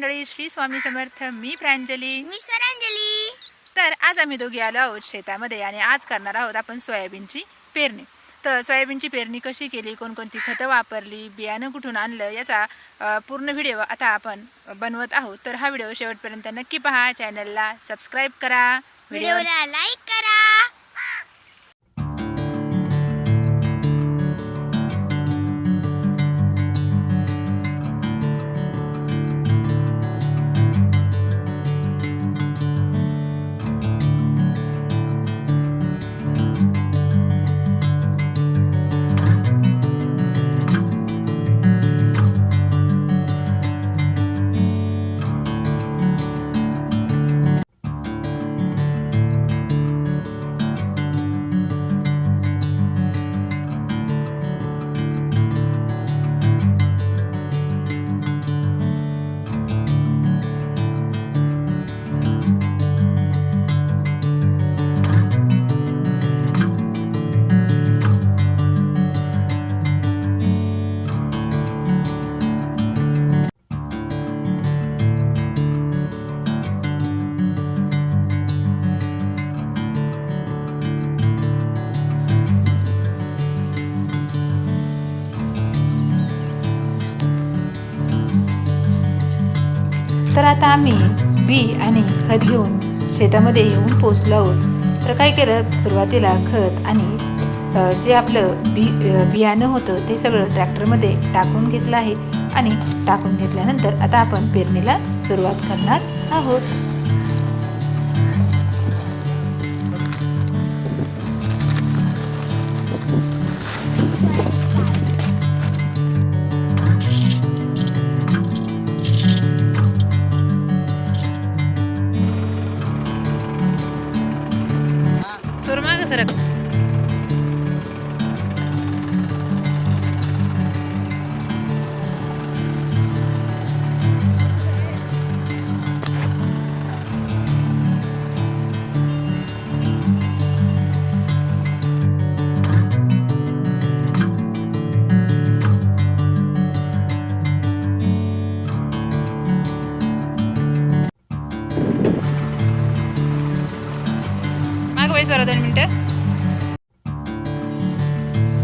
मंडळी, श्री स्वामी समर्थ. मी प्रांजली. मी स्वरांजली. तर आज आम्ही दोघी आलो आहोत शेतामध्ये आणि आज करणार आहोत आपण सोयाबीनची पेरणी. तर सोयाबीनची पेरणी कशी केली, कोणकोणती खतं वापरली, बियाणं कुठून आणलं, याचा पूर्ण व्हिडिओ आता आपण बनवत आहोत. तर हा व्हिडिओ शेवटपर्यंत नक्की पहा. चॅनलला सबस्क्राईब करा, व्हिडिओला लाईक करा. तर आता आम्ही बी आणि खत घेऊन शेतामध्ये येऊन पोचलो आहोत. तर काय केलं, सुरुवातीला खत आणि जे आपलं बियाणं होतं ते सगळं ट्रॅक्टरमध्ये टाकून घेतलं आहे आणि टाकून घेतल्यानंतर आता आपण पेरणीला सुरुवात करणार आहोत. मागं सरक. मागं वय स्वरा 2 मिनिटं.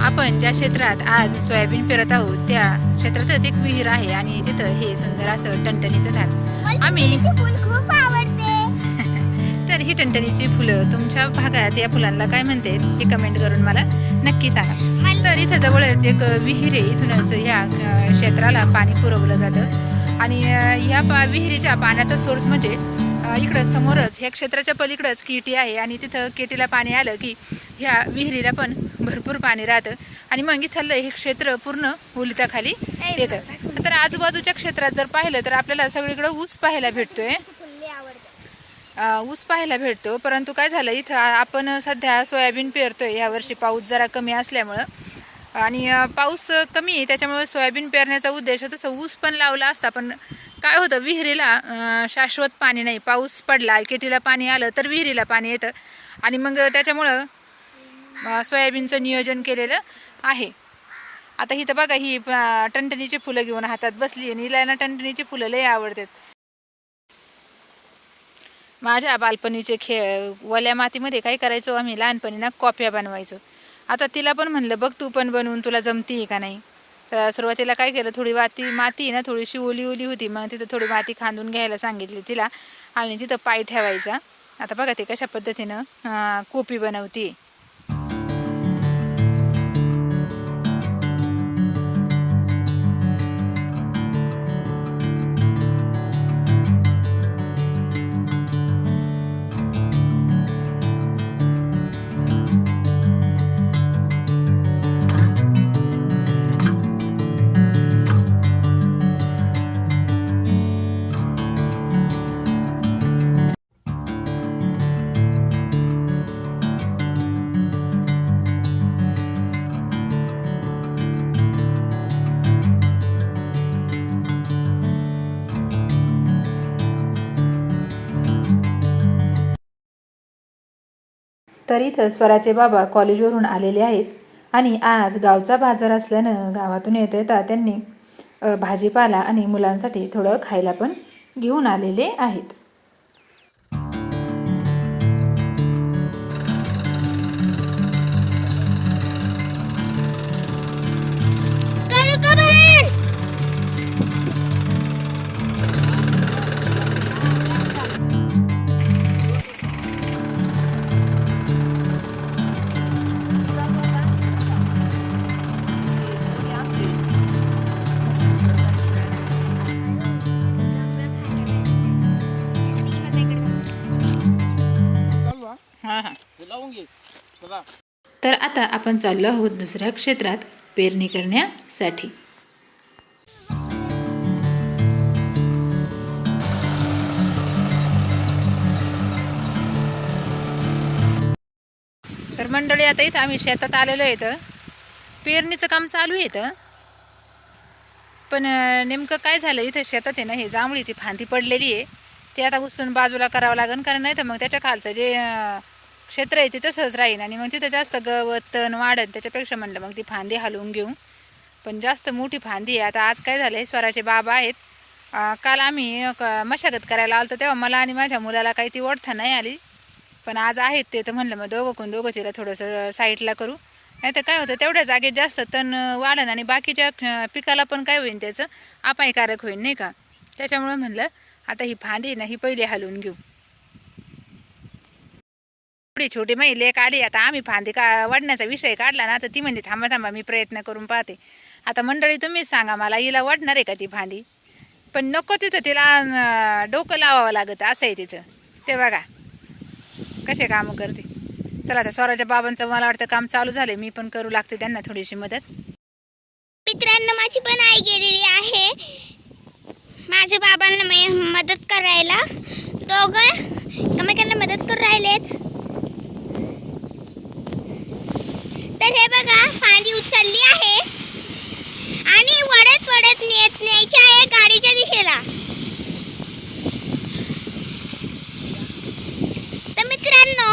आपण ज्या क्षेत्रात आज सोयाबीन पेरत आहोत त्या क्षेत्रातच एक विहीर आहे आणि तिथं हे सुंदर असं टणटणीचं झाड. आम्ही फुल खूप आवडते. तर ही टणटणीची फुलं तुमच्या भागात या फुलांना काय म्हणते हे कमेंट करून मला नक्की सांगा. तर इथं जवळच एक विहीर आहे. इथूनच ह्या क्षेत्राला पाणी पुरवलं जातं आणि ह्या विहिरीच्या पाण्याचा सोर्स म्हणजे इकडं समोरच ह्या क्षेत्राच्या पलीकडंच केटी आहे आणि तिथं केटीला पाणी आलं की ह्या विहिरीला पण भरपूर पाणी राहतं आणि मग इथलं हे क्षेत्र पूर्ण ओलिताखाली येतं. तर आजूबाजूच्या क्षेत्रात जर पाहिलं तर आपल्याला सगळीकडं ऊस पाहायला भेटतोय. ऊस पाहायला भेटतो, परंतु काय झालं, इथं आपण सध्या सोयाबीन पेरतोय. यावर्षी पाऊस जरा कमी असल्यामुळं आणि पाऊस कमी आहे त्याच्यामुळे सोयाबीन पेरण्याचा उद्देश तसं ऊस पण लावला असता. पण काय होतं, विहिरीला शाश्वत पाणी नाही. पाऊस पडला, केटीला पाणी आलं तर विहिरीला पाणी येतं आणि मग त्याच्यामुळं सोयाबीनचं नियोजन केलेलं आहे. आता इथं बघा, ही टणटणीची फुलं घेऊन हातात बसली आणि हिला ना टणटणीची फुलं लय आवडतात. माझ्या बालपणीचे खेळ, वल्या मातीमध्ये काय करायचो आम्ही लहानपणी ना, कॉप्या बनवायचो. आता तिला पण म्हणलं बघ तू पण बनवून, तुला जमती का नाही. तर सुरुवातीला काय केलं, थोडी माती ना थोडीशी ओली होती. मग तिथं थोडी माती खांदून घ्यायला सांगितली तिला आणि तिथं पाय ठेवायचा. आता बघा ते कशा पद्धतीनं कोपी बनवते. तर इथं स्वराचे बाबा कॉलेजवरून आलेले आहेत आणि आज गावचा बाजार असल्यानं गावातून येता त्यांनी भाजीपाला आणि मुलांसाठी थोडं खायला पण घेऊन आलेले आहेत. तर आता आपण चाललो आहोत दुसऱ्या क्षेत्रात पेरणी करण्यासाठी. तर मंडळी, आता इथं आम्ही शेतात आलेलो आहे. इथं पेरणीचं काम चालू आहे इथं. पण नेमकं काय झालं, इथं शेतात आहे ना, हे जांभळीची फांदी पडलेली आहे. ते आता उचलून बाजूला करावं लागेल, कारण नाही तर मग त्याच्या खालचं जे क्षेत्र आहे ते तसंच राहील आणि मग तिथं जास्त गवत तण वाढत. त्याच्यापेक्षा म्हणलं मग ती फांदी हलवून घेऊ. पण जास्त मोठी फांदी आहे. आता आज काय झालं आहे, स्वराचे बाबा आहेत. काल आम्ही मशागत करायला आलो तेव्हा मला आणि माझ्या मुलाला काही ती ओळखता नाही आली. पण आज आहेत ते, तर म्हणलं मग दोघं तिला थोडंसं साईडला करू. नाही तर काय होतं, तेवढ्या जागेत जास्त तण वाढन आणि बाकीच्या पिकाला पण काय होईल, त्याचं अपायकारक होईल नाही का. त्याच्यामुळं म्हणलं आता ही फांदी ना, ही पहिले हलवून घेऊ. थोडी छोटी माझी लेक आली. आता आम्ही फांदी वाढण्याचा विषय काढला ना, तर ती म्हणते थांबा मी प्रयत्न करून पाहते. आता मंडळी, तुम्हीच सांगा मला, हिला वाढणार आहे का ती फांदी? पण नको, तिथं तिला डोकं लावावं लागत असं आहे तिचं. ते बघा कसे कामं करते. चला, आता स्वराच्या बाबांचं मला वाटतं काम चालू झालंय. मी पण करू लागते त्यांना थोडीशी मदत. मित्रांनो, माझी पण आई गेलेली आहे माझ्या बाबांना मदत करायला. दोघं एकमेकांना मदत करून राहिलेत. तर हे बघा, फांदी उचलली आहे आणि वडत न्यायची आहे गाडीच्या दिशेला. तर मित्रांनो,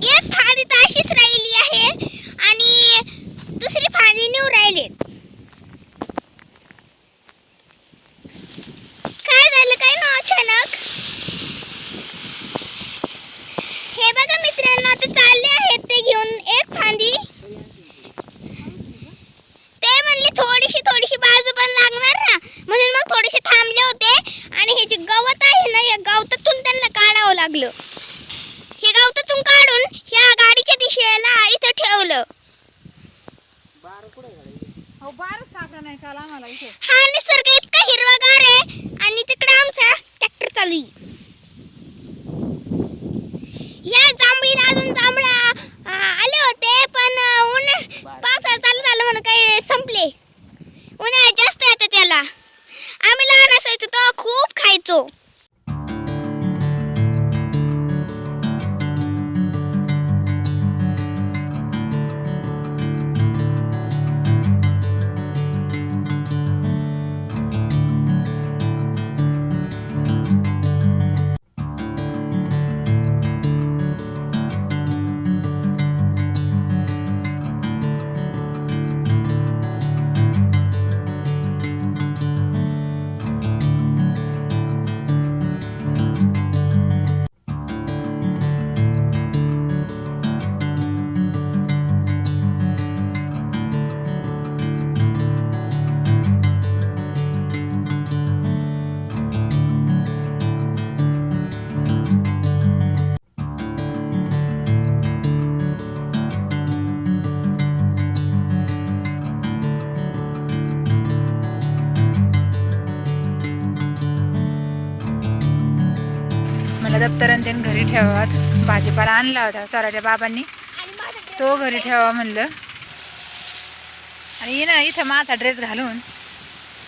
एक फांदी तर अशीच राहिली आहे आणि दुसरी फांदी नेऊ राहिली. काय झालं काय ना अचानक? हे बघा मित्रांनो, आता चालले आहेत ते घेऊन एक फांदी. ते म्हणले थोडीशी बाजू पण लागणार ना, म्हणून मग थोडेसे थांबले होते. आणि हे जे गवत आहे ना, या गवतातून त्यांना काढावं लागलं. हे गवतातून काढून ह्या गाडीच्या दिशेला इथं ठेवलं. हा निसर्ग इतका हिरवागार आहे आणि तिकडे आमचा ट्रॅक्टर चालू आहे. या जांभळीला अजून जांभळा आले होते, पण पावसाळा चालू झालं म्हणून काही संपले. उन्हाळ्यात जास्त येतं त्याला. आम्ही लहान असायचो तेव्हा खूप खायचो. दप्तर आणि त्यांनी घरी ठेवावात. भाजीपाला आणला होता स्वराच्या बाबांनी, तो घरी ठेवावा म्हणलं. आणि ना इथं माझा ड्रेस घालून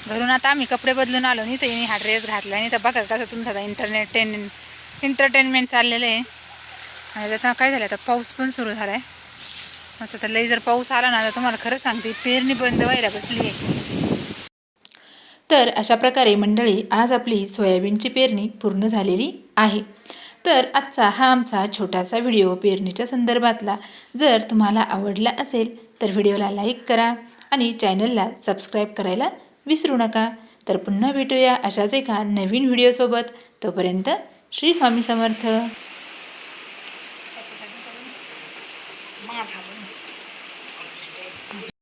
घरून आता आम्ही कपडे बदलून आलो. इथं हा ड्रेस घातला आणि इथं बघा कसं तुमचा एंटरटेनमेंट चाललेलं आहे. आणि आता काय झालं, आता पाऊस पण सुरू झाला आहे मस्त. तर लई जर पाऊस आला ना, तर तुम्हाला खरं सांगते पेरणी बंद व्हायला बसली आहे. तर अशा प्रकारे मंडळी आज आपली सोयाबीनची पेरणी पूर्ण झालेली आहे. तर आजचा हा आमचा छोटासा व्हिडिओ पेरणीच्या संदर्भातला जर तुम्हाला आवडला असेल तर व्हिडिओला लाईक करा आणि चॅनलला सबस्क्राईब करायला विसरू नका. तर पुन्हा भेटूया अशाच एका नवीन व्हिडिओसोबत. तोपर्यंत श्री स्वामी समर्थ.